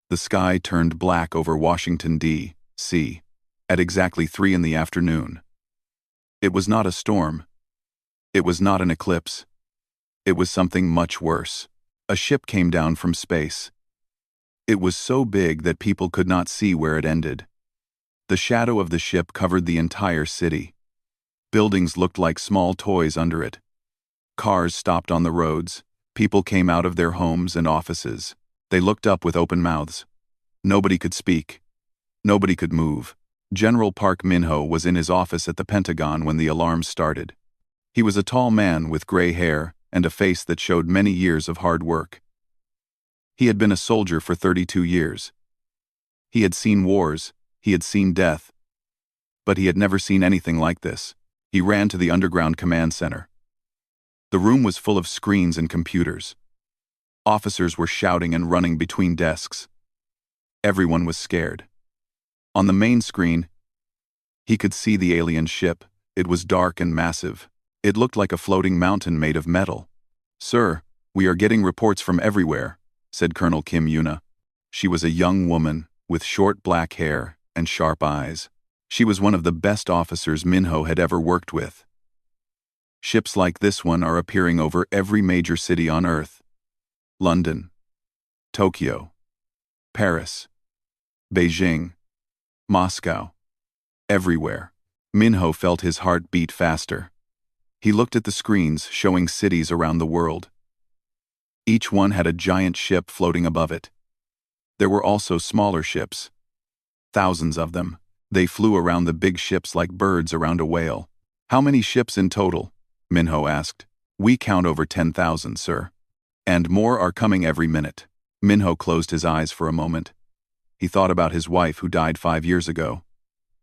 The sky turned black over Washington, D.C. at exactly 3 in the afternoon. It was not a storm. It was not an eclipse. It was something much worse. A ship came down from space. It was so big that people could not see where it ended. The shadow of the ship covered the entire city. Buildings looked like small toys under it. Cars stopped on the roads. People came out of their homes and offices. They looked up with open mouths. Nobody could speak. Nobody could move. General Park Min-ho was in his office at the Pentagon when the alarms started. He was a tall man with gray hair and a face that showed many years of hard work. He had been a soldier for 32 years. He had seen wars, he had seen death, but he had never seen anything like this. He ran to the underground command center. The room was full of screens and computers. Officers were shouting and running between desks. Everyone was scared. On the main screen, he could see the alien ship. It was dark and massive. It looked like a floating mountain made of metal. "Sir, we are getting reports from everywhere," said Colonel Kim Yuna. She was a young woman with short black hair and sharp eyes. She was one of the best officers Min-ho had ever worked with. "Ships like this one are appearing over every major city on Earth. London, Tokyo, Paris, Beijing, Moscow. Everywhere." Min-ho felt his heart beat faster. He looked at the screens showing cities around the world. Each one had a giant ship floating above it. There were also smaller ships. Thousands of them. They flew around the big ships like birds around a whale. "How many ships in total?" Min-ho asked. "We count over 10,000, sir. And more are coming every minute." Min-ho closed his eyes for a moment. He thought about his wife who died 5 years ago.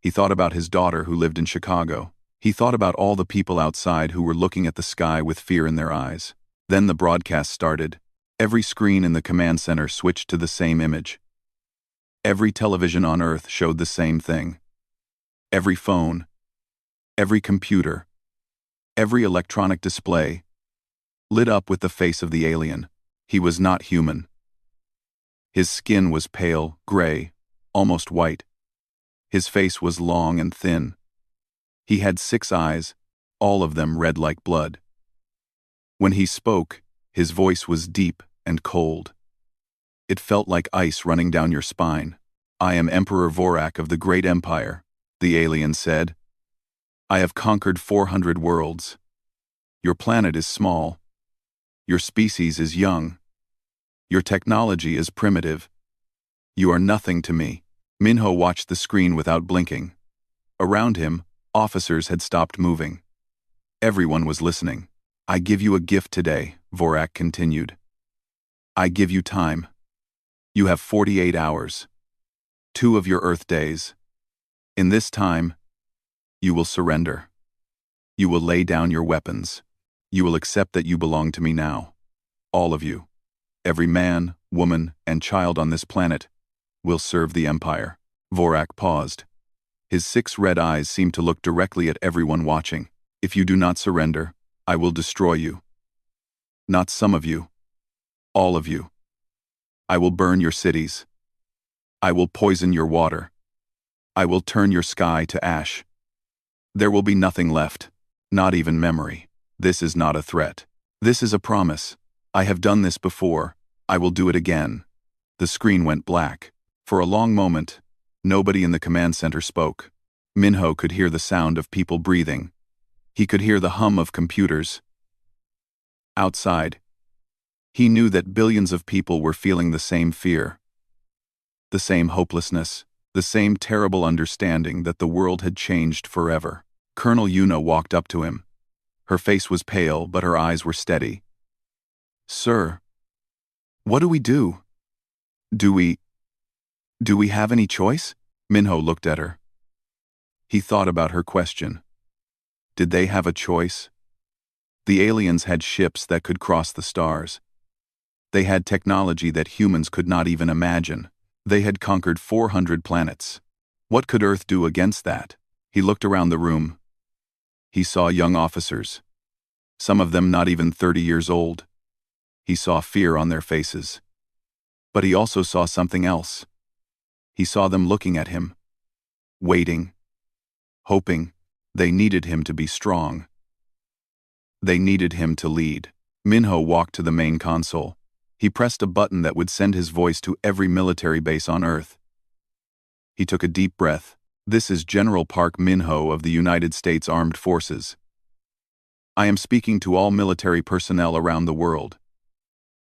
He thought about his daughter who lived in Chicago. He thought about all the people outside who were looking at the sky with fear in their eyes. Then the broadcast started. Every screen in the command center switched to the same image. Every television on Earth showed the same thing. Every phone, every computer, every electronic display lit up with the face of the alien. He was not human. His skin was pale, gray, almost white. His face was long and thin. He had 6 eyes, all of them red like blood. When he spoke, his voice was deep and cold. It felt like ice running down your spine. "I am Emperor Vorak of the Great Empire," the alien said. "I have conquered 400 worlds. Your planet is small. Your species is young. Your technology is primitive. You are nothing to me." Min-ho watched the screen without blinking. Around him, officers had stopped moving. Everyone was listening. "I give you a gift today," Vorak continued. "I give you time. You have 48 hours. 2 of your Earth days. In this time, you will surrender. You will lay down your weapons. You will accept that you belong to me now. All of you. Every man, woman, and child on this planet will serve the Empire." Vorak paused. His 6 red eyes seemed to look directly at everyone watching. "If you do not surrender, I will destroy you. Not some of you. All of you. I will burn your cities. I will poison your water. I will turn your sky to ash. There will be nothing left, not even memory. This is not a threat. This is a promise. I have done this before. I will do it again." The screen went black. For a long moment, nobody in the command center spoke. Min-ho could hear the sound of people breathing. He could hear the hum of computers. Outside, he knew that billions of people were feeling the same fear, the same hopelessness, the same terrible understanding that the world had changed forever. Colonel Yuna walked up to him. Her face was pale, but her eyes were steady. "Sir, what do we do? Do we have any choice?" Min-ho looked at her. He thought about her question. Did they have a choice? The aliens had ships that could cross the stars. They had technology that humans could not even imagine. They had conquered 400 planets. What could Earth do against that? He looked around the room. He saw young officers, some of them not even 30 years old. He saw fear on their faces. But he also saw something else. He saw them looking at him, waiting, hoping. They needed him to be strong. They needed him to lead. Minho walked to the main console. He pressed a button that would send his voice to every military base on Earth. He took a deep breath. This is General Park Minho of the United States Armed Forces. I am speaking to all military personnel around the world.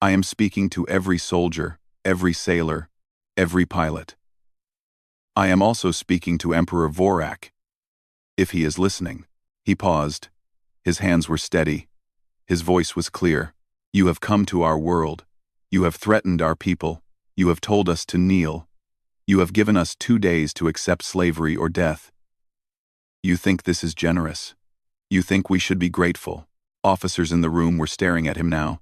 I am speaking to every soldier, every sailor, every pilot. I am also speaking to Emperor Vorak. If he is listening. He paused. His hands were steady. His voice was clear. You have come to our world. You have threatened our people. You have told us to kneel. You have given us 2 days to accept slavery or death. You think this is generous. You think we should be grateful. Officers in the room were staring at him now.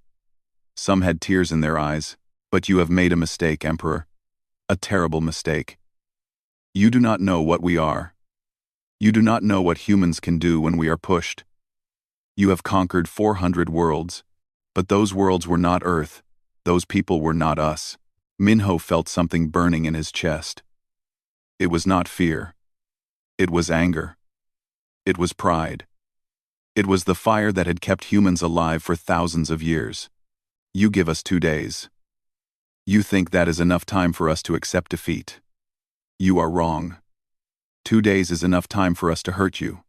Some had tears in their eyes. But you have made a mistake, Emperor. A terrible mistake. You do not know what we are. You do not know what humans can do when we are pushed. You have conquered 400 worlds, but those worlds were not Earth. Those people were not us. Minho felt something burning in his chest. It was not fear. It was anger. It was pride. It was the fire that had kept humans alive for thousands of years. You give us 2 days. You think that is enough time for us to accept defeat. You are wrong. 2 days is enough time for us to hurt you.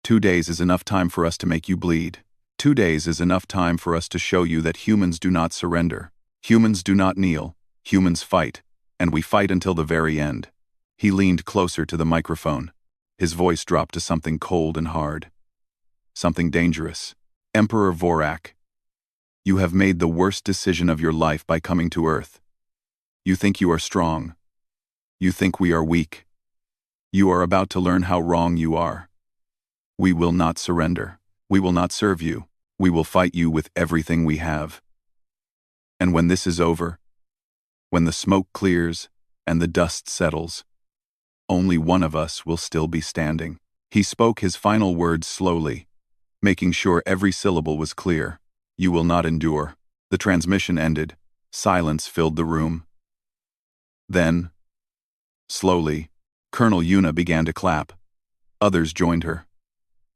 2 days is enough time for us to make you bleed. 2 days is enough time for us to show you that humans do not surrender. Humans do not kneel. Humans fight, and we fight until the very end. He leaned closer to the microphone. His voice dropped to something cold and hard. Something dangerous. Emperor Vorak, you have made the worst decision of your life by coming to Earth. You think you are strong. You think we are weak. You are about to learn how wrong you are. We will not surrender. We will not serve you. We will fight you with everything we have. And when this is over, when the smoke clears and the dust settles, only one of us will still be standing. He spoke his final words slowly, making sure every syllable was clear. You will not endure. The transmission ended. Silence filled the room. Then, slowly, Colonel Yuna began to clap. Others joined her.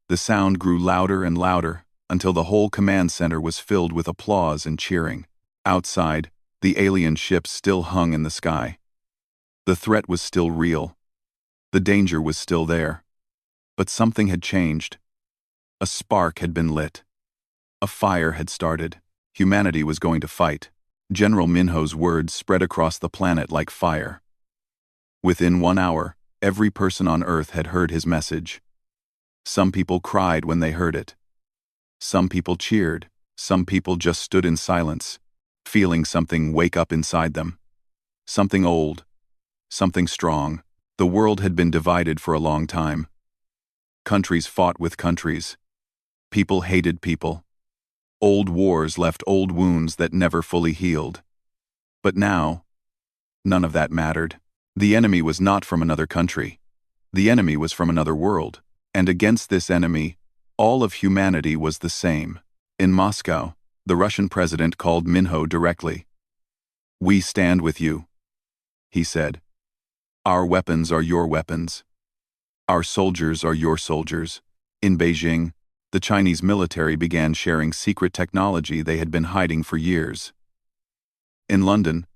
The sound grew louder and louder until the whole command center was filled with applause and cheering. Outside, the alien ships still hung in the sky. The threat was still real. The danger was still there. But something had changed. A spark had been lit. A fire had started. Humanity was going to fight. General Minho's words spread across the planet like fire. Within 1 hour, every person on Earth had heard his message. Some people cried when they heard it. Some people cheered. Some people just stood in silence, feeling something wake up inside them. Something old. Something strong. The world had been divided for a long time. Countries fought with countries. People hated people. Old wars left old wounds that never fully healed. But now, none of that mattered. The enemy was not from another country. The enemy was from another world. And against this enemy, all of humanity was the same. In Moscow, the Russian president called Minho directly. We stand with you, he said. Our weapons are your weapons. Our soldiers are your soldiers. In Beijing, the Chinese military began sharing secret technology they had been hiding for years. In London,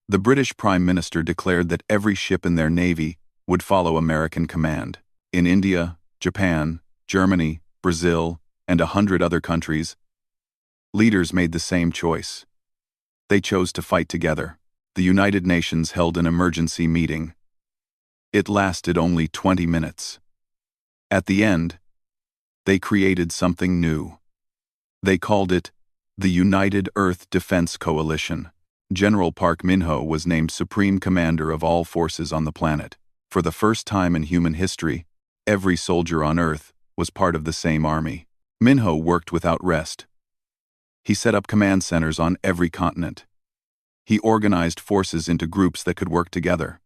the British Prime Minister declared that every ship in their navy would follow American command. In India, Japan, Germany, Brazil, and 100 other countries, leaders made the same choice. They chose to fight together. The United Nations held an emergency meeting. It lasted only 20 minutes. At the end, they created something new. They called it the United Earth Defense Coalition. General Park Minho was named Supreme Commander of all forces on the planet. For the first time in human history, every soldier on Earth was part of the same army. Minho worked without rest. He set up command centers on every continent. He organized forces into groups that could work together.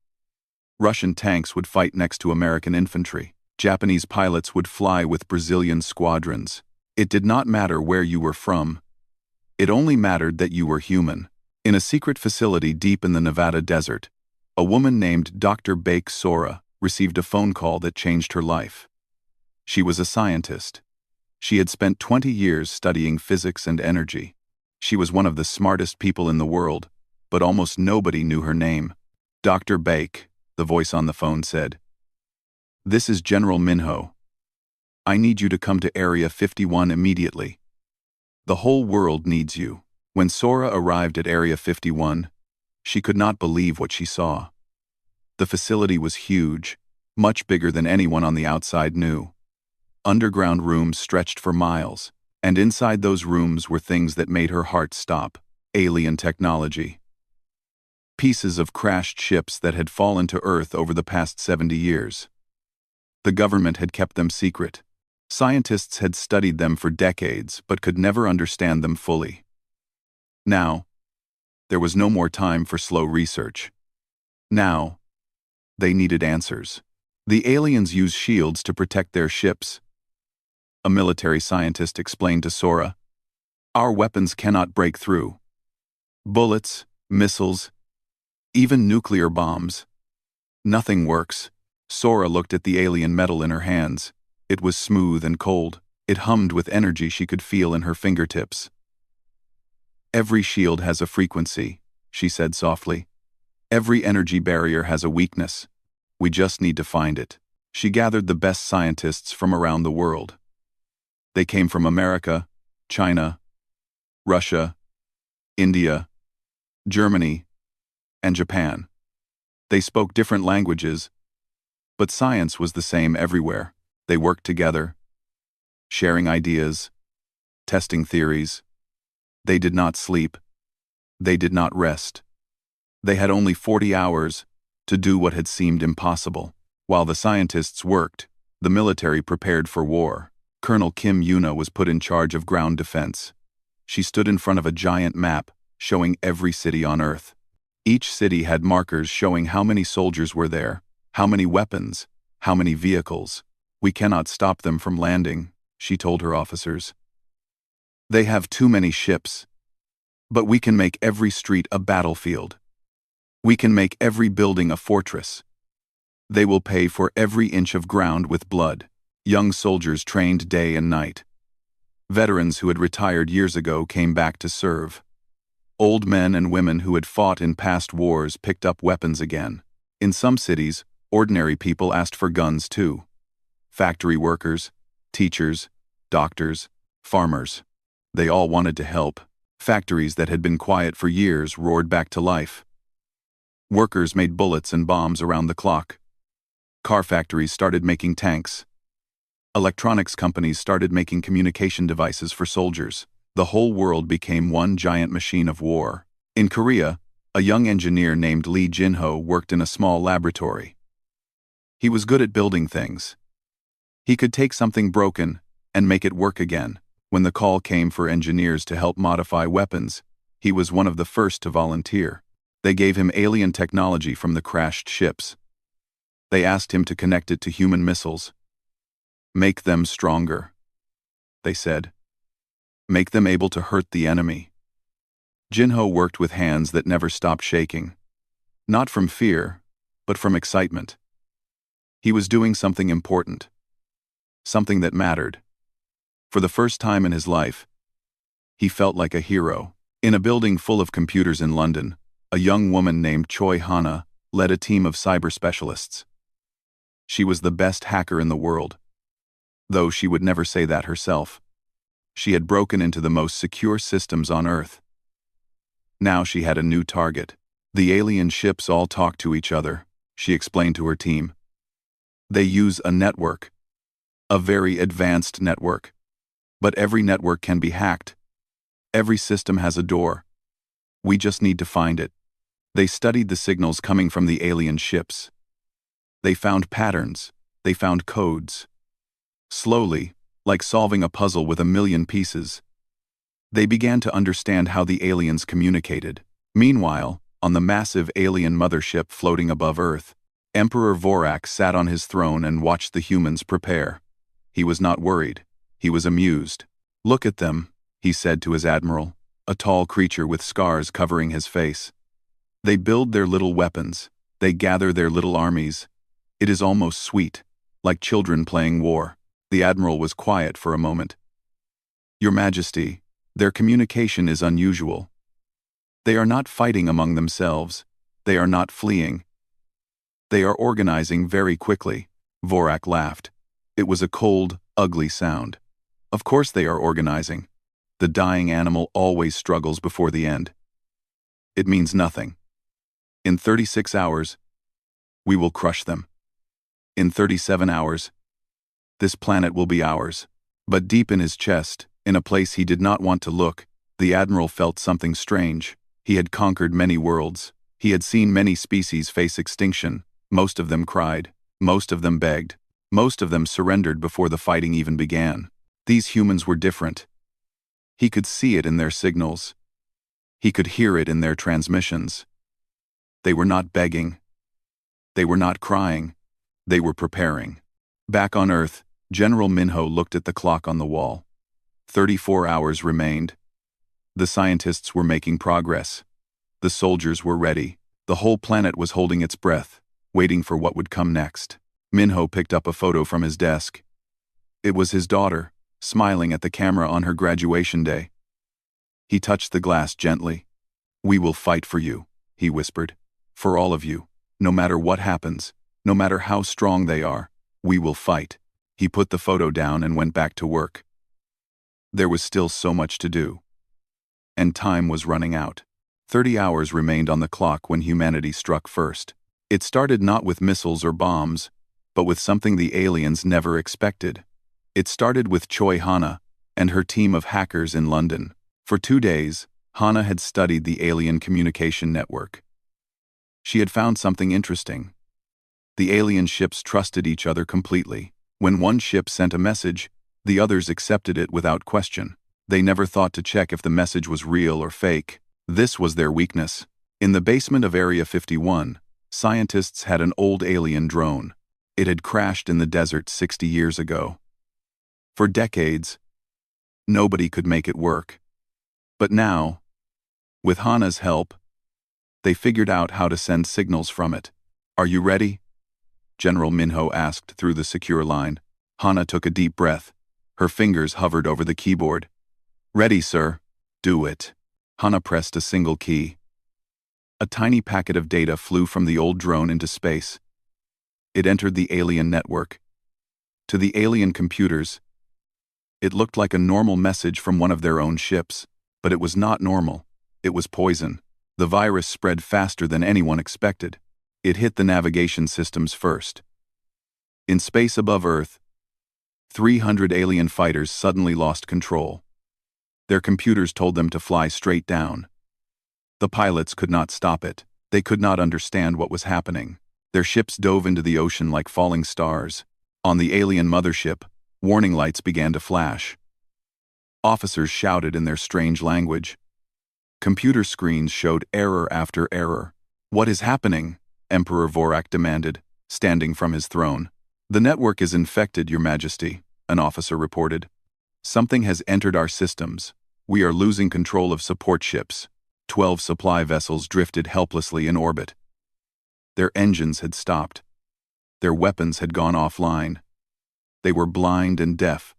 Russian tanks would fight next to American infantry. Japanese pilots would fly with Brazilian squadrons. It did not matter where you were from. It only mattered that you were human. In a secret facility deep in the Nevada desert, a woman named Dr. Bake Sora received a phone call that changed her life. She was a scientist. She had spent 20 years studying physics and energy. She was one of the smartest people in the world, but almost nobody knew her name. Dr. Bake, the voice on the phone said. This is General Minho. I need you to come to Area 51 immediately. The whole world needs you. When Sora arrived at Area 51, she could not believe what she saw. The facility was huge, much bigger than anyone on the outside knew. Underground rooms stretched for miles, and inside those rooms were things that made her heart stop: alien technology. Pieces of crashed ships that had fallen to Earth over the past 70 years. The government had kept them secret. Scientists had studied them for decades but could never understand them fully. Now, there was no more time for slow research. Now, they needed answers. The aliens use shields to protect their ships. A military scientist explained to Sora. Our weapons cannot break through. Bullets, missiles, even nuclear bombs. Nothing works. Sora looked at the alien metal in her hands. It was smooth and cold. It hummed with energy she could feel in her fingertips. Every shield has a frequency, she said softly. Every energy barrier has a weakness. We just need to find it. She gathered the best scientists from around the world. They came from America, China, Russia, India, Germany, and Japan. They spoke different languages, but science was the same everywhere. They worked together, sharing ideas, testing theories. They did not sleep. They did not rest. They had only 40 hours to do what had seemed impossible. While the scientists worked, the military prepared for war. Colonel Kim Yuna was put in charge of ground defense. She stood in front of a giant map showing every city on Earth. Each city had markers showing how many soldiers were there, how many weapons, how many vehicles. We cannot stop them from landing, she told her officers. They have too many ships. But we can make every street a battlefield. We can make every building a fortress. They will pay for every inch of ground with blood. Young soldiers trained day and night. Veterans who had retired years ago came back to serve. Old men and women who had fought in past wars picked up weapons again. In some cities, ordinary people asked for guns too. Factory workers, teachers, doctors, farmers. They all wanted to help. Factories that had been quiet for years roared back to life. Workers made bullets and bombs around the clock. Car factories started making tanks. Electronics companies started making communication devices for soldiers. The whole world became one giant machine of war. In Korea, a young engineer named Lee Jin-ho worked in a small laboratory. He was good at building things. He could take something broken and make it work again. When the call came for engineers to help modify weapons, he was one of the first to volunteer. They gave him alien technology from the crashed ships. They asked him to connect it to human missiles. Make them stronger, they said. Make them able to hurt the enemy. Jinho worked with hands that never stopped shaking. Not from fear, but from excitement. He was doing something important. Something that mattered. For the first time in his life, he felt like a hero. In a building full of computers in London, a young woman named Choi Hana led a team of cyber specialists. She was the best hacker in the world, though she would never say that herself. She had broken into the most secure systems on Earth. Now she had a new target. The alien ships all talk to each other, she explained to her team. They use a network. A very advanced network. But every network can be hacked. Every system has a door. We just need to find it. They studied the signals coming from the alien ships. They found patterns. They found codes. Slowly, like solving a puzzle with a million pieces, they began to understand how the aliens communicated. Meanwhile, on the massive alien mothership floating above Earth, Emperor Vorak sat on his throne and watched the humans prepare. He was not worried. He was amused. Look at them, he said to his admiral. a tall creature with scars covering his face. They build their little weapons. They gather their little armies. It is almost sweet, like children playing war. The admiral was quiet for a moment. Your Majesty, their communication is unusual. They are not fighting among themselves. They are not fleeing. They are organizing very quickly. Vorak laughed. It was a cold, ugly sound. Of course they are organizing. The dying animal always struggles before the end. It means nothing. In 36 hours, we will crush them. In 37 hours, this planet will be ours. But deep in his chest, in a place he did not want to look, the admiral felt something strange. He had conquered many worlds. He had seen many species face extinction. Most of them cried. Most of them begged. Most of them surrendered before the fighting even began. These humans were different. He could see it in their signals. He could hear it in their transmissions. They were not begging. They were not crying. They were preparing. Back on Earth, General Minho looked at the clock on the wall. 34 hours remained. The scientists were making progress. The soldiers were ready. The whole planet was holding its breath, waiting for what would come next. Minho picked up a photo from his desk. It was his daughter, smiling at the camera on her graduation day. He touched the glass gently. "We will fight for you," he whispered. "For all of you. No matter what happens, no matter how strong they are, we will fight." He put the photo down and went back to work. There was still so much to do. And time was running out. 30 hours remained on the clock when humanity struck first. It started not with missiles or bombs, but with something the aliens never expected. It started with Choi Hana and her team of hackers in London. For 2 days, Hana had studied the alien communication network. She had found something interesting. The alien ships trusted each other completely. When one ship sent a message, the others accepted it without question. They never thought to check if the message was real or fake. This was their weakness. In the basement of Area 51, scientists had an old alien drone. It had crashed in the desert 60 years ago. For decades, nobody could make it work. But now, with Hana's help, they figured out how to send signals from it. "Are you ready?" General Minho asked through the secure line. Hana took a deep breath. Her fingers hovered over the keyboard. "Ready, sir." "Do it." Hana pressed a single key. A tiny packet of data flew from the old drone into space. It entered the alien network. To the alien computers, it looked like a normal message from one of their own ships. But it was not normal. It was poison. The virus spread faster than anyone expected. It hit the navigation systems first. In space above Earth, 300 alien fighters suddenly lost control. Their computers told them to fly straight down. The pilots could not stop it. They could not understand what was happening. Their ships dove into the ocean like falling stars. On the alien mothership, warning lights began to flash. Officers shouted in their strange language. Computer screens showed error after error. "What is happening?" Emperor Vorak demanded, standing from his throne. "The network is infected, Your Majesty," an officer reported. "Something has entered our systems. We are losing control of support ships." 12 supply vessels drifted helplessly in orbit. Their engines had stopped. Their weapons had gone offline. They were blind and deaf,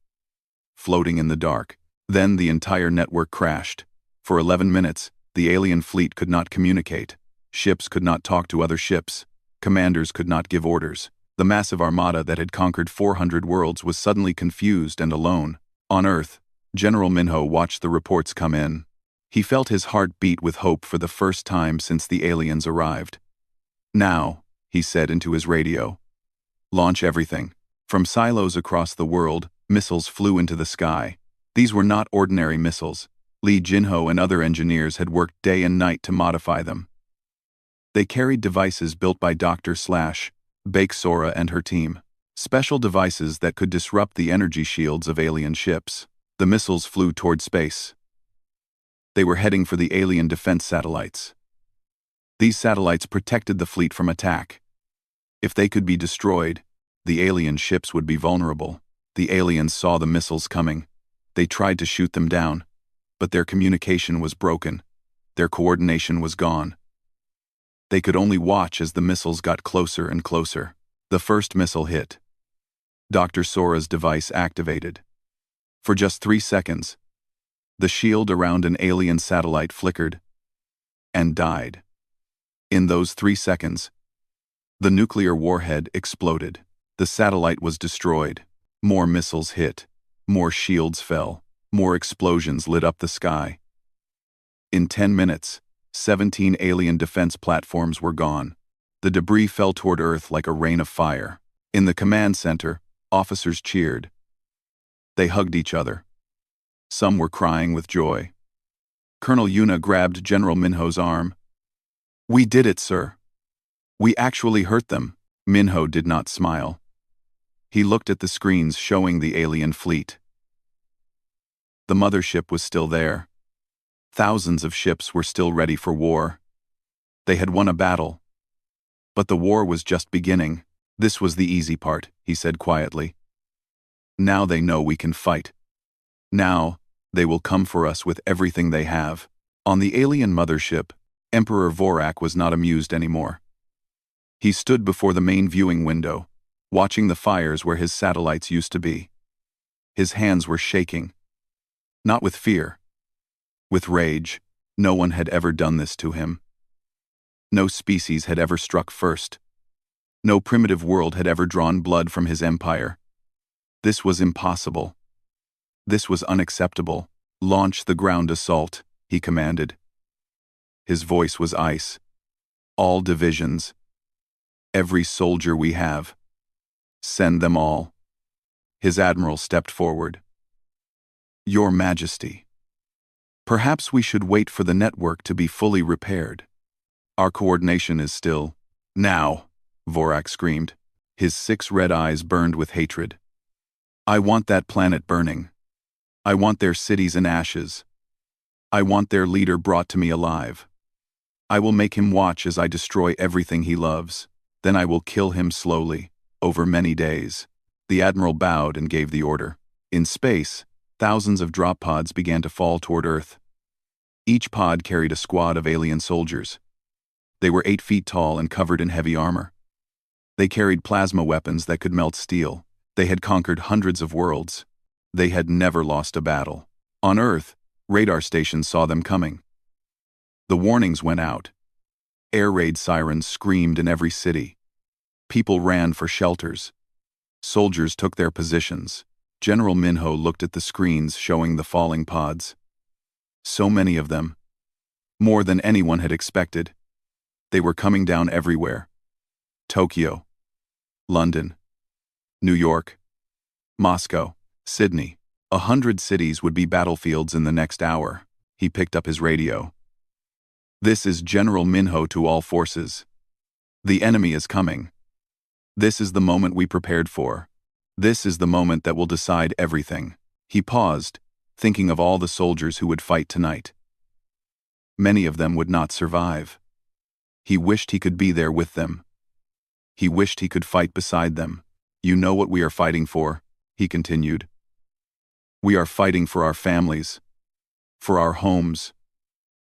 floating in the dark. Then the entire network crashed. For 11 minutes, the alien fleet could not communicate. Ships could not talk to other ships. Commanders could not give orders. The massive armada that had conquered 400 worlds was suddenly confused and alone. On Earth, General Minho watched the reports come in. He felt his heart beat with hope for the first time since the aliens arrived. "Now," he said into his radio, "launch everything." From silos across the world, missiles flew into the sky. These were not ordinary missiles. Lee Jinho and other engineers had worked day and night to modify them. They carried devices built by Dr. Bake Sora and her team. Special devices that could disrupt the energy shields of alien ships. The missiles flew toward space. They were heading for the alien defense satellites. These satellites protected the fleet from attack. If they could be destroyed, the alien ships would be vulnerable. The aliens saw the missiles coming. They tried to shoot them down. but their communication was broken. Their coordination was gone. They could only watch as the missiles got closer and closer. The first missile hit. Dr. Sora's device activated. For just 3 seconds, the shield around an alien satellite flickered and died. In those 3 seconds, the nuclear warhead exploded. The satellite was destroyed. More missiles hit. More shields fell. More explosions lit up the sky. In 10 minutes, 17 alien defense platforms were gone. The debris fell toward Earth like a rain of fire. In the command center, officers cheered. They hugged each other. Some were crying with joy. Colonel Yuna grabbed General Minho's arm. "We did it, sir. We actually hurt them." Minho did not smile. He looked at the screens showing the alien fleet. The mothership was still there. Thousands of ships were still ready for war. They had won a battle. But the war was just beginning. "This was the easy part," he said quietly. "Now they know we can fight. Now, they will come for us with everything they have." On the alien mothership, Emperor Vorak was not amused anymore. He stood before the main viewing window, watching the fires where his satellites used to be. His hands were shaking. Not with fear. With rage. No one had ever done this to him. No species had ever struck first. No primitive world had ever drawn blood from his empire. This was impossible. This was unacceptable. "Launch the ground assault," he commanded. His voice was ice. "All divisions. Every soldier we have. Send them all." His admiral stepped forward. "Your Majesty, perhaps we should wait for the network to be fully repaired. Our coordination is still—" "Now!" Vorak screamed. His 6 red eyes burned with hatred. "I want that planet burning. I want their cities in ashes. I want their leader brought to me alive. I will make him watch as I destroy everything he loves. Then I will kill him slowly, over many days." The admiral bowed and gave the order. In space, thousands of drop pods began to fall toward Earth. Each pod carried a squad of alien soldiers. They were 8 feet tall and covered in heavy armor. They carried plasma weapons that could melt steel. They had conquered hundreds of worlds. They had never lost a battle. On Earth, radar stations saw them coming. The warnings went out. Air raid sirens screamed in every city. People ran for shelters. Soldiers took their positions. General Minho looked at the screens showing the falling pods. So many of them. More than anyone had expected. They were coming down everywhere. Tokyo, London, New York, Moscow, Sydney. 100 cities would be battlefields in the next hour. He picked up his radio. "This is General Minho to all forces. The enemy is coming. This is the moment we prepared for. This is the moment that will decide everything." He paused, thinking of all the soldiers who would fight tonight. Many of them would not survive. He wished he could be there with them. He wished he could fight beside them. "You know what we are fighting for," he continued. "We are fighting for our families, for our homes,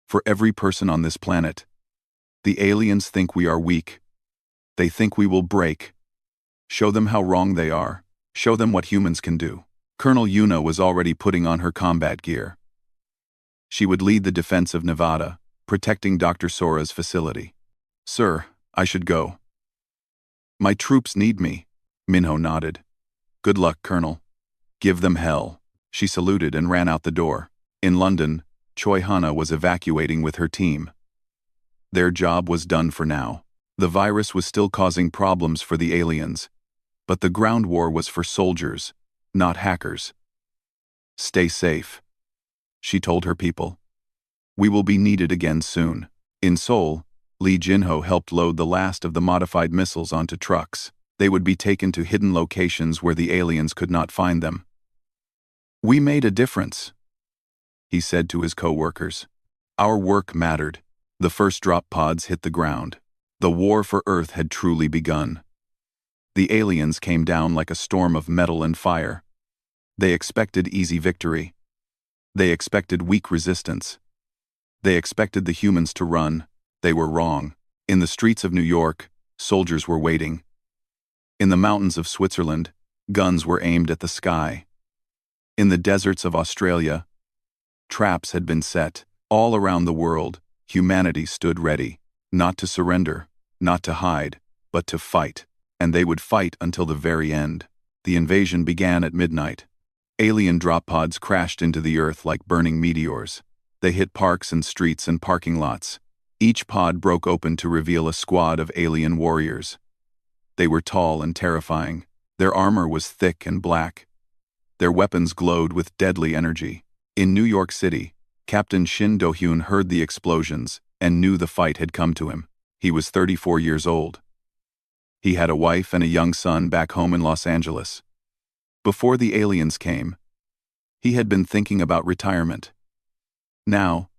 for every person on this planet. The aliens think we are weak. They think we will break. Show them how wrong they are. Show them what humans can do." Colonel Yuna was already putting on her combat gear. She would lead the defense of Nevada, protecting Dr. Sora's facility. "Sir, I should go." "My troops need me," Minho nodded. "Good luck, Colonel. Give them hell." She saluted and ran out the door. In London, Choi Hana was evacuating with her team. Their job was done for now. The virus was still causing problems for the aliens, but the ground war was for soldiers, not hackers. "Stay safe," she told her people. "We will be needed again soon." In Seoul, Lee Jinho helped load the last of the modified missiles onto trucks. They would be taken to hidden locations where the aliens could not find them. "We made a difference," he said to his co-workers. "Our work mattered." The first drop pods hit the ground. The war for Earth had truly begun. The aliens came down like a storm of metal and fire. They expected easy victory. They expected weak resistance. They expected the humans to run. They were wrong. In the streets of New York, soldiers were waiting. In the mountains of Switzerland, guns were aimed at the sky. In the deserts of Australia, traps had been set. All around the world, humanity stood ready, not to surrender, not to hide, but to fight. And they would fight until the very end. The invasion began at midnight. Alien drop pods crashed into the earth like burning meteors. They hit parks and streets and parking lots. Each pod broke open to reveal a squad of alien warriors. They were tall and terrifying. Their armor was thick and black. Their weapons glowed with deadly energy. In New York City, Captain Shin Do-hyun heard the explosions and knew the fight had come to him. He was 34 years old. He had a wife and a young son back home in Los Angeles. Before the aliens came, he had been thinking about retirement. Now,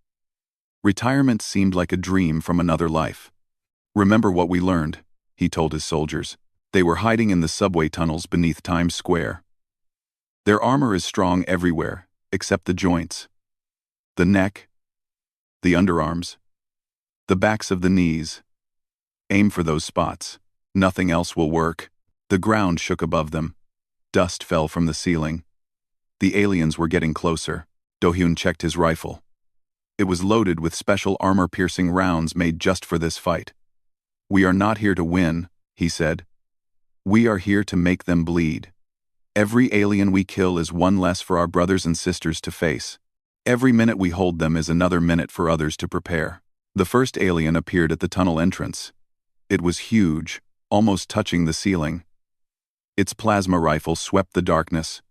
retirement seemed like a dream from another life. "Remember what we learned," he told his soldiers. They were hiding in the subway tunnels beneath Times Square. Their armor is strong everywhere, except the joints. The neck, the underarms, the backs of the knees. Aim for those spots. Nothing else will work. The ground shook above them. Dust fell from the ceiling. The aliens were getting closer. Do-hyun checked his rifle. It was loaded with special armor-piercing rounds made just for this fight. "We are not here to win," he said. "We are here to make them bleed. Every alien we kill is one less for our brothers and sisters to face. Every minute we hold them is another minute for others to prepare." The first alien appeared at the tunnel entrance. It was huge, almost touching the ceiling. Its plasma rifle swept the darkness,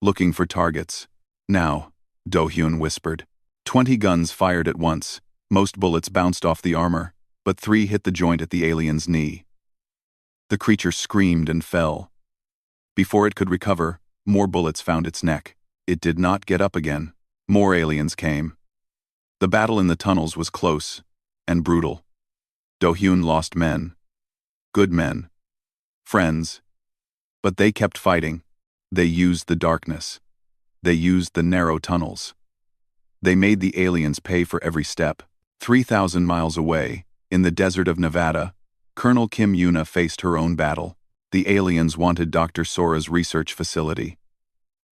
looking for targets. "Now," Do-hyun whispered. 20 guns fired at once. Most bullets bounced off the armor, but 3 hit the joint at the alien's knee. The creature screamed and fell. Before it could recover, more bullets found its neck. It did not get up again. More aliens came. The battle in the tunnels was close and brutal. Do-hyun lost men. Good men. Friends. But they kept fighting. They used the darkness. They used the narrow tunnels. They made the aliens pay for every step. 3,000 miles away, in the desert of Nevada, Colonel Kim Yuna faced her own battle. The aliens wanted Dr. Sora's research facility.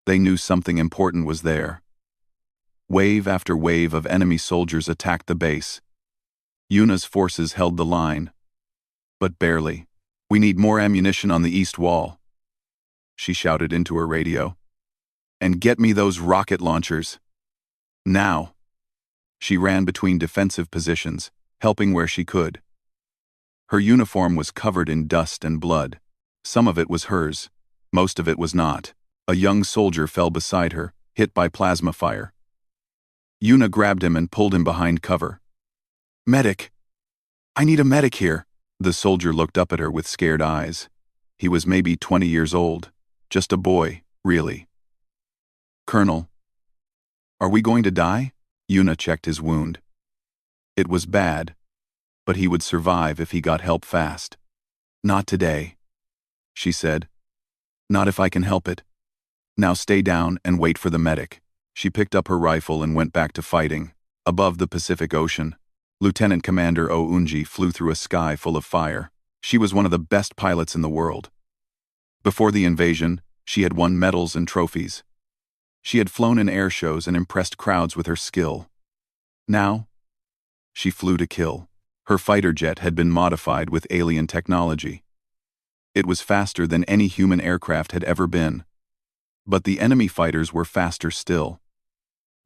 They knew something important was there. Wave after wave of enemy soldiers attacked the base. Yuna's forces held the line. But barely. "We need more ammunition on the east wall," she shouted into her radio. "And get me those rocket launchers. Now." She ran between defensive positions, helping where she could. Her uniform was covered in dust and blood. Some of it was hers, most of it was not. A young soldier fell beside her, hit by plasma fire. Yuna grabbed him and pulled him behind cover. "Medic! I need a medic here." The soldier looked up at her with scared eyes. He was maybe 20 years old. Just a boy, really. "Colonel, are we going to die?" Yuna checked his wound. It was bad, but he would survive if he got help fast. "Not today," she said. "Not if I can help it. Now stay down and wait for the medic." She picked up her rifle and went back to fighting. Above the Pacific Ocean, Lieutenant Commander Oh Eun-ji flew through a sky full of fire. She was one of the best pilots in the world. Before the invasion, she had won medals and trophies. She had flown in air shows and impressed crowds with her skill. Now, she flew to kill. Her fighter jet had been modified with alien technology. It was faster than any human aircraft had ever been. But the enemy fighters were faster still.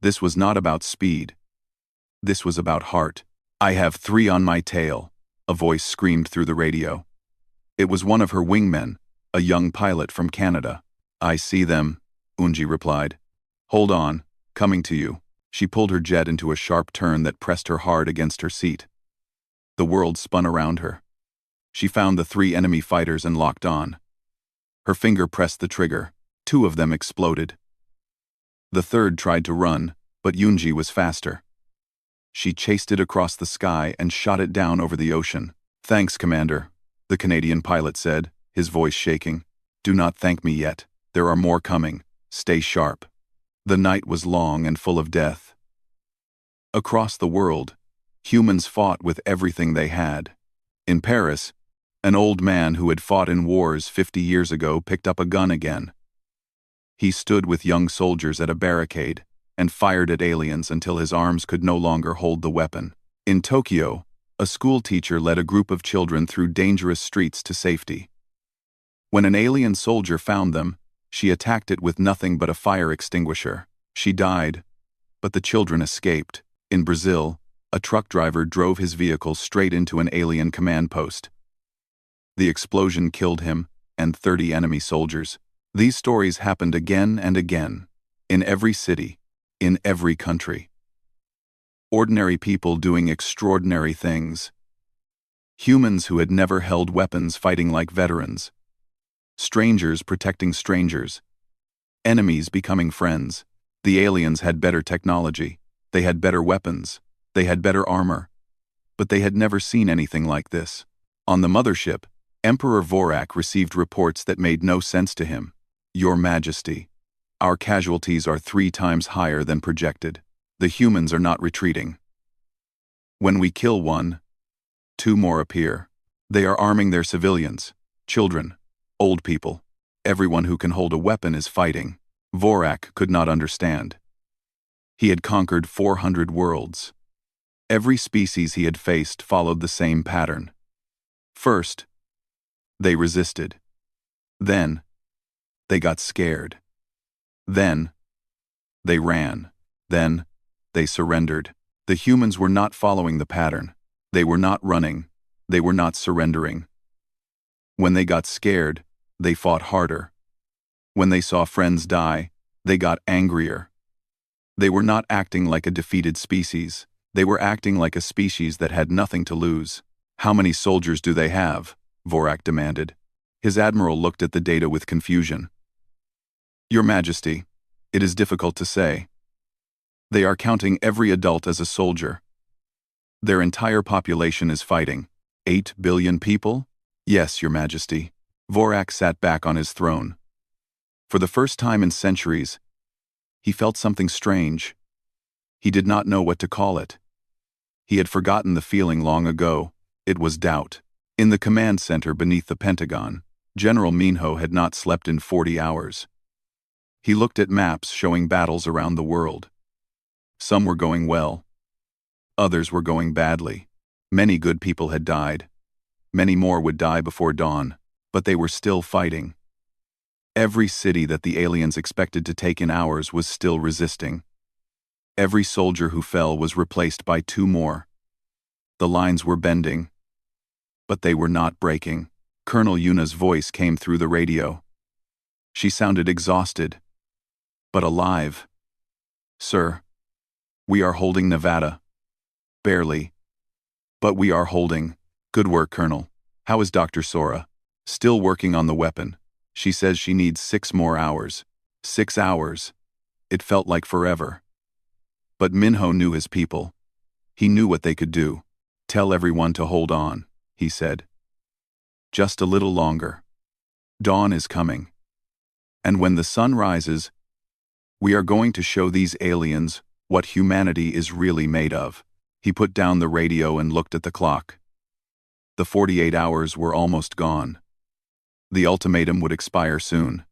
This was not about speed. This was about heart. "I have 3 on my tail," a voice screamed through the radio. It was one of her wingmen, a young pilot from Canada. "I see them," Eun-ji replied. "Hold on, coming to you." She pulled her jet into a sharp turn that pressed her hard against her seat. The world spun around her. She found the 3 enemy fighters and locked on. Her finger pressed the trigger. 2 of them exploded. The third tried to run, but Eun-ji was faster. She chased it across the sky and shot it down over the ocean. "Thanks, Commander," the Canadian pilot said, his voice shaking. "Do not thank me yet. There are more coming. Stay sharp." The night was long and full of death. Across the world, humans fought with everything they had. In Paris, an old man who had fought in wars 50 years ago picked up a gun again. He stood with young soldiers at a barricade and fired at aliens until his arms could no longer hold the weapon. In Tokyo, a school teacher led a group of children through dangerous streets to safety. When an alien soldier found them, she attacked it with nothing but a fire extinguisher. She died, but the children escaped. In Brazil, a truck driver drove his vehicle straight into an alien command post. The explosion killed him and 30 enemy soldiers. These stories happened again and again, in every city, in every country. Ordinary people doing extraordinary things. Humans who had never held weapons fighting like veterans. Strangers protecting strangers. Enemies becoming friends. The aliens had better technology. They had better weapons. They had better armor. But they had never seen anything like this. On the mothership, Emperor Vorak received reports that made no sense to him. Your Majesty, our casualties are 3 times higher than projected. The humans are not retreating. When we kill one, 2 more appear. They are arming their civilians, children, old people. Everyone who can hold a weapon is fighting. Vorak could not understand. He had conquered 400 worlds. Every species he had faced followed the same pattern. First, they resisted. Then, they got scared. Then, they ran. Then, they surrendered. The humans were not following the pattern. They were not running. They were not surrendering. When they got scared, they fought harder. When they saw friends die, they got angrier. They were not acting like a defeated species. They were acting like a species that had nothing to lose. How many soldiers do they have? Vorak demanded. His admiral looked at the data with confusion. Your Majesty, it is difficult to say. They are counting every adult as a soldier. Their entire population is fighting. 8 billion people? Yes, Your Majesty. Vorak sat back on his throne. For the first time in centuries, he felt something strange. He did not know what to call it. He had forgotten the feeling long ago. It was doubt. In the command center beneath the Pentagon, General Minho had not slept in 40 hours. He looked at maps showing battles around the world. Some were going well. Others were going badly. Many good people had died. Many more would die before dawn, but they were still fighting. Every city that the aliens expected to take in hours was still resisting. Every soldier who fell was replaced by 2 more. The lines were bending, but they were not breaking. Colonel Yuna's voice came through the radio. She sounded exhausted, but alive. Sir, we are holding Nevada. Barely. But we are holding. Good work, Colonel. How is Dr. Sora? Still working on the weapon. She says she needs 6 more hours. 6 hours. It felt like forever. But Minho knew his people. He knew what they could do. Tell everyone to hold on, he said. Just a little longer. Dawn is coming. And when the sun rises, we are going to show these aliens what humanity is really made of. He put down the radio and looked at the clock. The 48 hours were almost gone. The ultimatum would expire soon.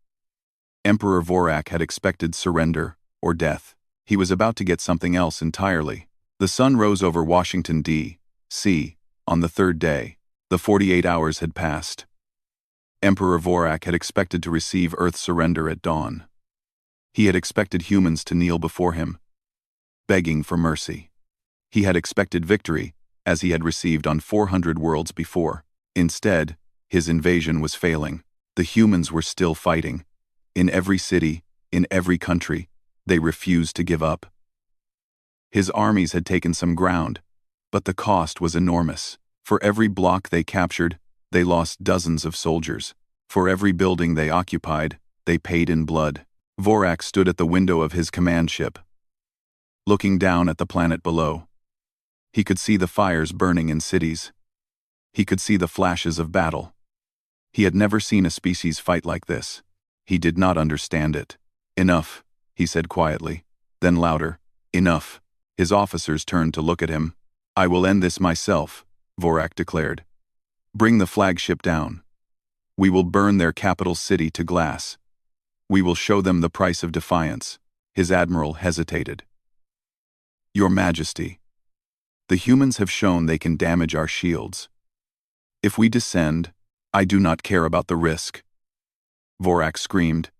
Emperor Vorak had expected surrender or death. He was about to get something else entirely. The sun rose over Washington, D.C. on the 3rd day. The 48 hours had passed. Emperor Vorak had expected to receive Earth's surrender at dawn. He had expected humans to kneel before him, begging for mercy. He had expected victory, as he had received on 400 worlds before. Instead, his invasion was failing. The humans were still fighting. In every city, in every country, they refused to give up. His armies had taken some ground, but the cost was enormous. For every block they captured, they lost dozens of soldiers. For every building they occupied, they paid in blood. Vorak stood at the window of his command ship, looking down at the planet below. He could see the fires burning in cities. He could see the flashes of battle. He had never seen a species fight like this. He did not understand it. Enough, he said quietly. Then louder, "Enough." His officers turned to look at him. "I will end this myself," Vorak declared. "Bring the flagship down. We will burn their capital city to glass. We will show them the price of defiance." His admiral hesitated. "Your Majesty, the humans have shown they can damage our shields. If we descend, I do not care about the risk." Vorak screamed.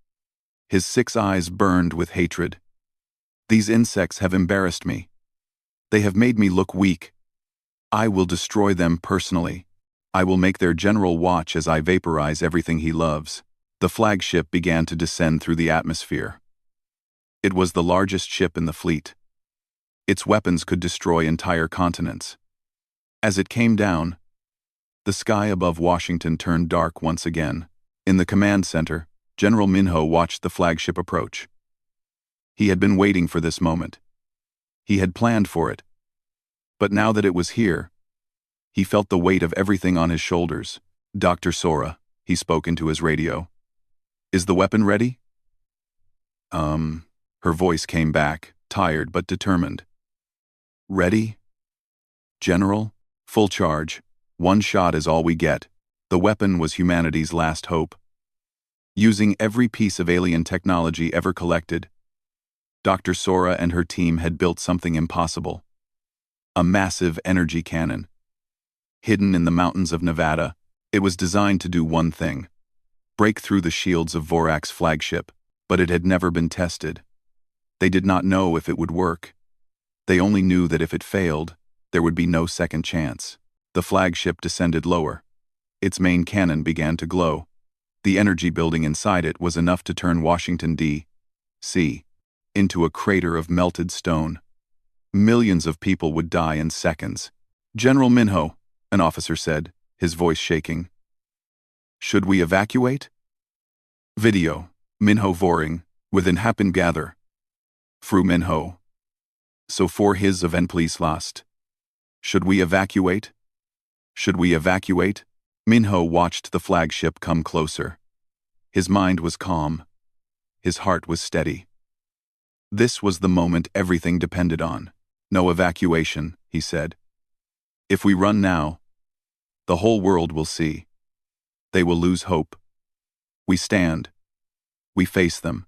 His 6 eyes burned with hatred. "These insects have embarrassed me. They have made me look weak. I will destroy them personally. I will make their general watch as I vaporize everything he loves." The flagship began to descend through the atmosphere. It was the largest ship in the fleet. Its weapons could destroy entire continents. As it came down, the sky above Washington turned dark once again. In the command center, General Minho watched the flagship approach. He had been waiting for this moment. He had planned for it. But now that it was here, he felt the weight of everything on his shoulders. "Dr. Sora," he spoke into his radio. "Is the weapon ready?" Her voice came back, tired but determined. "Ready? General, full charge. One shot is all we get." The weapon was humanity's last hope. Using every piece of alien technology ever collected, Dr. Sora and her team had built something impossible. A massive energy cannon. Hidden in the mountains of Nevada, it was designed to do one thing: break through the shields of Vorak's flagship, but it had never been tested. They did not know if it would work. They only knew that if it failed, there would be no second chance. The flagship descended lower. Its main cannon began to glow. The energy building inside it was enough to turn Washington, D.C. into a crater of melted stone. Millions of people would die in seconds. "General Minho," an officer said, his voice shaking. "Should we evacuate?" Video. Minho Voring, within Happen Gather. Fru Minho. "So for his event please last. Should we evacuate? Should we evacuate?" Minho watched the flagship come closer. His mind was calm. His heart was steady. This was the moment everything depended on. "No evacuation," he said. "If we run now, the whole world will see. They will lose hope. We stand. We face them.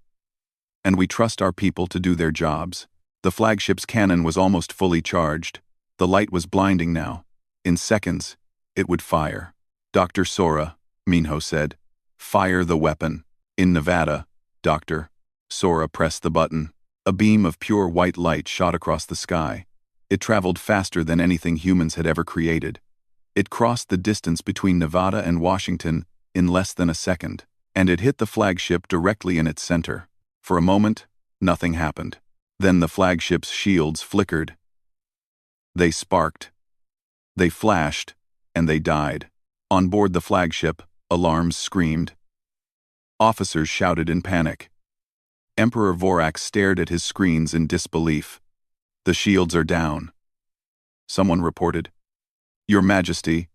And we trust our people to do their jobs." The flagship's cannon was almost fully charged. The light was blinding now. In seconds, it would fire. "Dr. Sora," Minho said, "fire the weapon." "In Nevada, Doctor." Sora pressed the button. A beam of pure white light shot across the sky. It traveled faster than anything humans had ever created. It crossed the distance between Nevada and Washington in less than a second, and it hit the flagship directly in its center. For a moment, nothing happened. Then the flagship's shields flickered. They sparked. They flashed, and they died. On board the flagship, alarms screamed. Officers shouted in panic. Emperor Vorak stared at his screens in disbelief. "The shields are down," someone reported. "Your Majesty,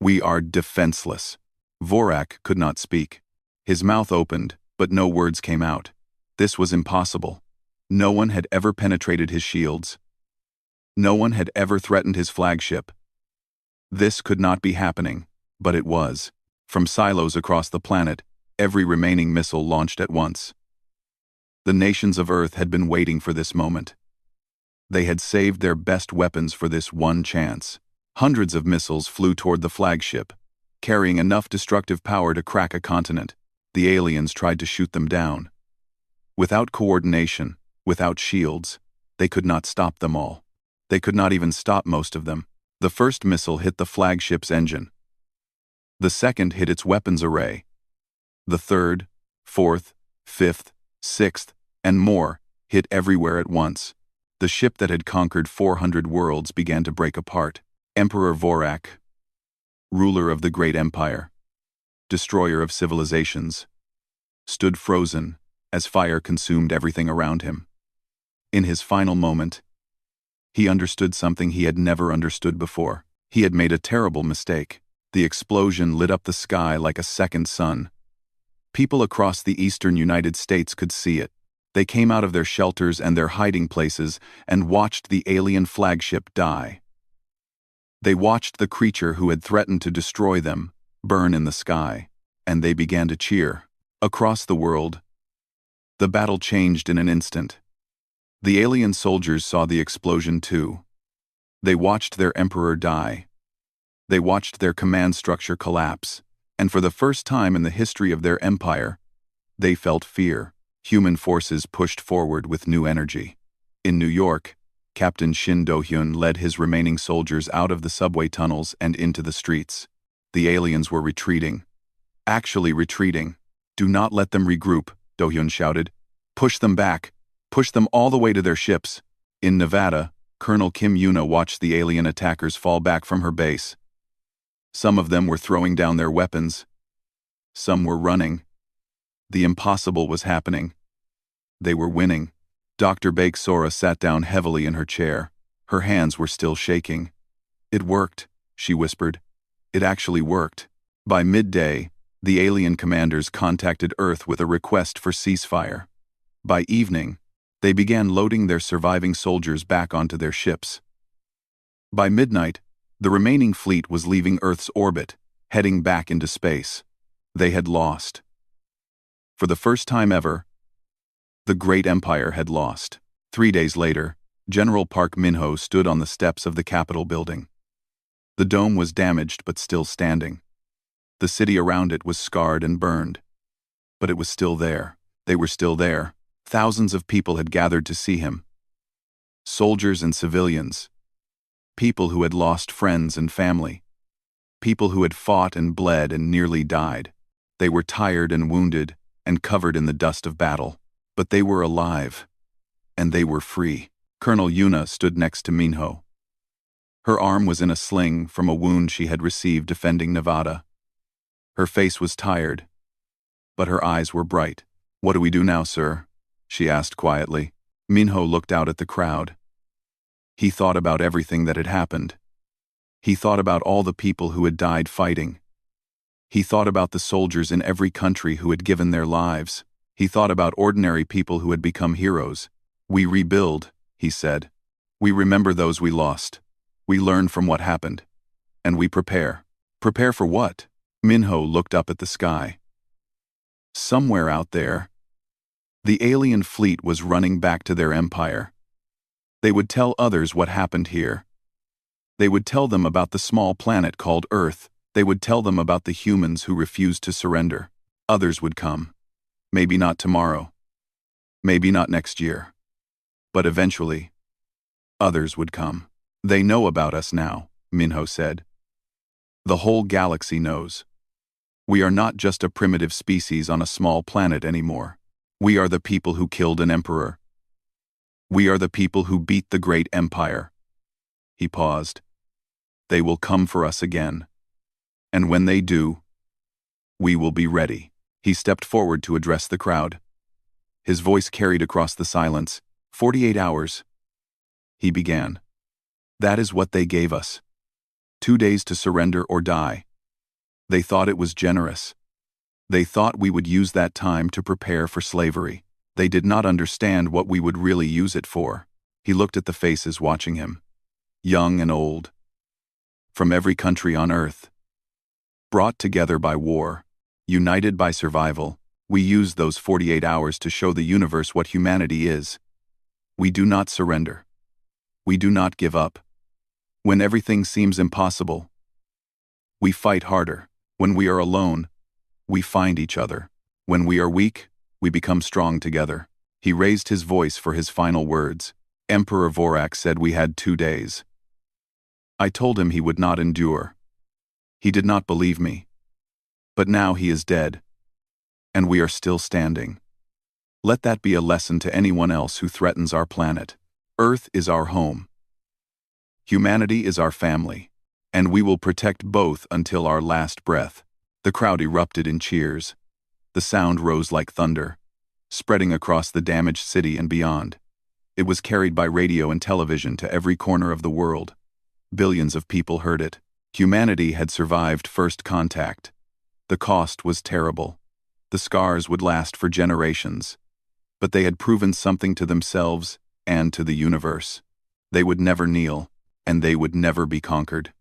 we are defenseless." Vorak could not speak. His mouth opened, but no words came out. This was impossible. No one had ever penetrated his shields. No one had ever threatened his flagship. This could not be happening, but it was. From silos across the planet, every remaining missile launched at once. The nations of Earth had been waiting for this moment. They had saved their best weapons for this one chance. Hundreds of missiles flew toward the flagship, carrying enough destructive power to crack a continent. The aliens tried to shoot them down. Without coordination, without shields, they could not stop them all. They could not even stop most of them. The first missile hit the flagship's engine. The second hit its weapons array. The third, fourth, fifth, sixth, and more hit everywhere at once. The ship that had conquered 400 worlds began to break apart. Emperor Vorak, ruler of the great empire, destroyer of civilizations, stood frozen as fire consumed everything around him. In his final moment, he understood something he had never understood before. He had made a terrible mistake. The explosion lit up the sky like a second sun. People across the eastern United States could see it. They came out of their shelters and their hiding places and watched the alien flagship die. They watched the creature who had threatened to destroy them burn in the sky, and they began to cheer. Across the world, the battle changed in an instant. The alien soldiers saw the explosion too. They watched their emperor die. They watched their command structure collapse, and for the first time in the history of their empire, they felt fear. Human forces pushed forward with new energy. In New York, Captain Shin Do-hyun led his remaining soldiers out of the subway tunnels and into the streets. The aliens were retreating. Actually retreating. "Do not let them regroup," Do-hyun shouted. "Push them back. Push them all the way to their ships." In Nevada, Colonel Kim Yuna watched the alien attackers fall back from her base. Some of them were throwing down their weapons. Some were running. The impossible was happening. They were winning. Dr. Baek Sora sat down heavily in her chair. Her hands were still shaking. "It worked," she whispered. "It actually worked." By midday, the alien commanders contacted Earth with a request for ceasefire. By evening, they began loading their surviving soldiers back onto their ships. By midnight, the remaining fleet was leaving Earth's orbit, heading back into space. They had lost. For the first time ever, the great empire had lost. 3 days later, General Park Min-ho stood on the steps of the Capitol building. The dome was damaged but still standing. The city around it was scarred and burned. But it was still there. They were still there. Thousands of people had gathered to see him. Soldiers and civilians. People who had lost friends and family. People who had fought and bled and nearly died. They were tired and wounded and covered in the dust of battle. But they were alive. And they were free. Colonel Yuna stood next to Minho. Her arm was in a sling from a wound she had received defending Nevada. Her face was tired, but her eyes were bright. "What do we do now, sir?" she asked quietly. Minho looked out at the crowd. He thought about everything that had happened. He thought about all the people who had died fighting. He thought about the soldiers in every country who had given their lives. He thought about ordinary people who had become heroes. "We rebuild," he said. "We remember those we lost. We learn from what happened. And we prepare." "Prepare for what?" Minho looked up at the sky. Somewhere out there, the alien fleet was running back to their empire. They would tell others what happened here. They would tell them about the small planet called Earth. They would tell them about the humans who refused to surrender. Others would come. Maybe not tomorrow. Maybe not next year. But eventually, others would come. "They know about us now," Minho said. "The whole galaxy knows. We are not just a primitive species on a small planet anymore. We are the people who killed an emperor. We are the people who beat the great empire." He paused. "They will come for us again. And when they do, we will be ready." He stepped forward to address the crowd. His voice carried across the silence. 48 hours. He began. "That is what they gave us. 2 days to surrender or die. They thought it was generous. They thought we would use that time to prepare for slavery. They did not understand what we would really use it for." He looked at the faces watching him. Young and old. From every country on Earth. Brought together by war. United by survival. We used those 48 hours to show the universe what humanity is. We do not surrender. We do not give up. When everything seems impossible, we fight harder. When we are alone, we find each other. When we are weak, we become strong together. He raised his voice for his final words. "Emperor Vorak said we had 2 days. I told him he would not endure. He did not believe me. But now he is dead. And we are still standing. Let that be a lesson to anyone else who threatens our planet. Earth is our home. Humanity is our family. And we will protect both until our last breath." The crowd erupted in cheers. The sound rose like thunder, spreading across the damaged city and beyond. It was carried by radio and television to every corner of the world. Billions of people heard it. Humanity had survived first contact. The cost was terrible. The scars would last for generations. But they had proven something to themselves and to the universe. They would never kneel, and they would never be conquered.